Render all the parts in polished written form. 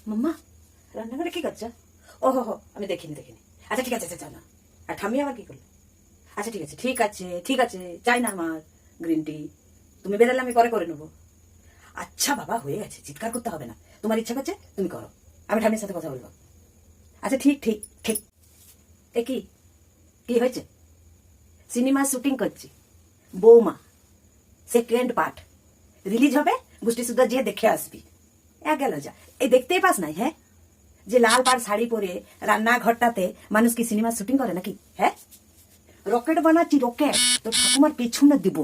মাম্মা রান্নাঘরে কি করছো? ও হো, আমি দেখিনি। আচ্ছা ঠিক আছে, আচ্ছা না। আর ঠাম্মি আবার কি করলো? আচ্ছা ঠিক আছে, চাই না আমার গ্রিন টি। তুমি বেরালে আমি পরে করে নেবো। আচ্ছা বাবা, হয়ে গেছে, চিৎকার করতে হবে না। তোমার ইচ্ছা করছে তুমি করো, আমি ঠাম্মির সাথে কথা বলবো। আচ্ছা ঠিক। এ কি কি হয়েছে? সিনেমা শুটিং করছি, বৌমা সেকেন্ড পার্ট রিলিজ হবে, গোষ্ঠী সুদ্ধা যে দেখে আসবি। গেল যা, এই দেখতেই পাস নাই? হ্যাঁ, যে লাল পাড় শাড়ি পরে রান্নাঘরটাতে মানুষ কি সিনেমা শুটিং করে নাকি? হ্যাঁ, রকেট বানাচ্ছি, রকেট তো ঠাকুমার পেছনে দিব।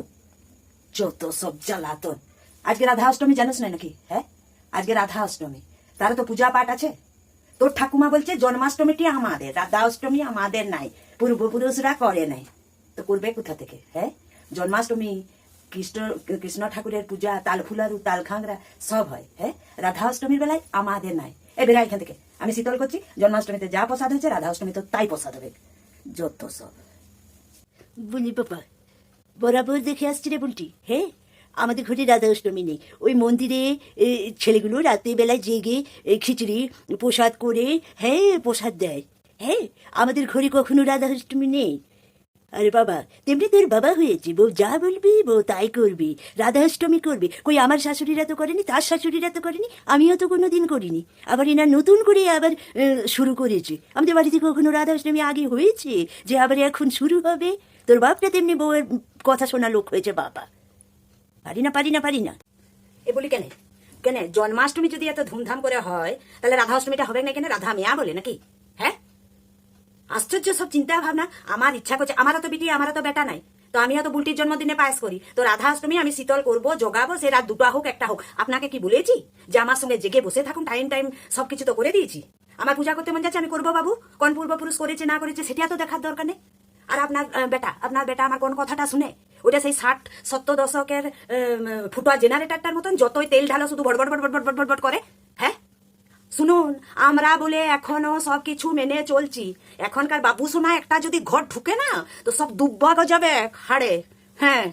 যত সব জ্বালাতন। আজকে রাধা অষ্টমী জানিস না নাকি? হ্যাঁ, আজকে রাধা অষ্টমী, তারা তো পূজা পাঠ আছে। তোর ঠাকুমা বলছে জন্মাষ্টমীটি আমাদের, রাধা অষ্টমী আমাদের নাই, পূর্বপুরুষরা করে নাই। তো করবে কোথা থেকে? হ্যাঁ, জন্মাষ্টমী কৃষ্ণ ঠাকুরের পূজা, তাল ফুলারু, তাল খাংরা সব হয়। হ্যাঁ, রাধা অষ্টমীর বেলায় আমাদের নাই। বেরা এখান থেকে, আমি শীতল করছি। জন্মাষ্টমীতে যা প্রসাদ হয়েছে রাধা অষ্টমী তো তাই প্রসাদ হবে। যত সব। বলি বাবা, বরাবর দেখে আসছি রে বুলটি। হ্যাঁ, আমাদের ঘরে রাধা অষ্টমী নেই। ওই মন্দিরে ছেলেগুলো রাতের বেলায় জেগে খিচুড়ি প্রসাদ করে, হ্যাঁ, প্রসাদ দেয়। হ্যাঁ, আমাদের ঘরে কখনো রাধা অষ্টমী নেই। আরে বাবা, তেমনি তোর বাবা হয়েছে, বউ যা বলবি বউ তাই করবি, রাধা অষ্টমী করবি। কই আমার শাশুড়িরা তো করেনি, তার শাশুড়িরা তো করেনি, আমিও তো কোনোদিন করিনি। আবার এনা নতুন করে আবার শুরু করেছে। আমাদের বাড়িতে কখনো রাধা অষ্টমী আগে হয়েছে যে আবার এখন শুরু হবে? তোর বাপটা তেমনি বউয়ের কথা শোনা লোক হয়েছে বাবা। পারি না। এ বলি কেন কেন জন্মাষ্টমী যদি এত ধুমধাম করে হয়, তাহলে রাধা অষ্টমীটা হবে না কেন? রাধা মেয়া বলে নাকি? হ্যাঁ, আশ্চর্য সব চিন্তা ভাবনা। আমার ইচ্ছা করছে, আমারও তো বিটি, আমারও তো বেটা নাই, তো আমিও তো বুলটির জন্মদিনে পায়েস করি। তো রাধা অষ্টমী আমি শীতল করবো, জোগাবো, সে রাত দুটো হোক একটা হোক। আপনাকে কি বলেছি যে আমার সঙ্গে জেগে বসে থাকুন? টাইম সবকিছু তো করে দিয়েছি। আমার পূজা করতে মন যাচ্ছে, আমি করবো বাবু। কোন পূর্বপুরুষ করেছে না করেছে সেটা তো দেখার দরকার নেই। আর আপনার বেটা আমার কোন কথাটা শুনে? ওটা সেই 60-70 দশকের ফুটোয়া জেনারেটরটার মতন, যতই তেল ঢালো শুধু বড় করে। হ্যাঁ, শুনুন, আমরা বলে এখনো সবকিছু মেনে চলছি। এখনকার বাবু সোনা একটা যদি ঘর ঢুকে না, তো সব দুব্বা গজাবে হাড়ে। হ্যাঁ।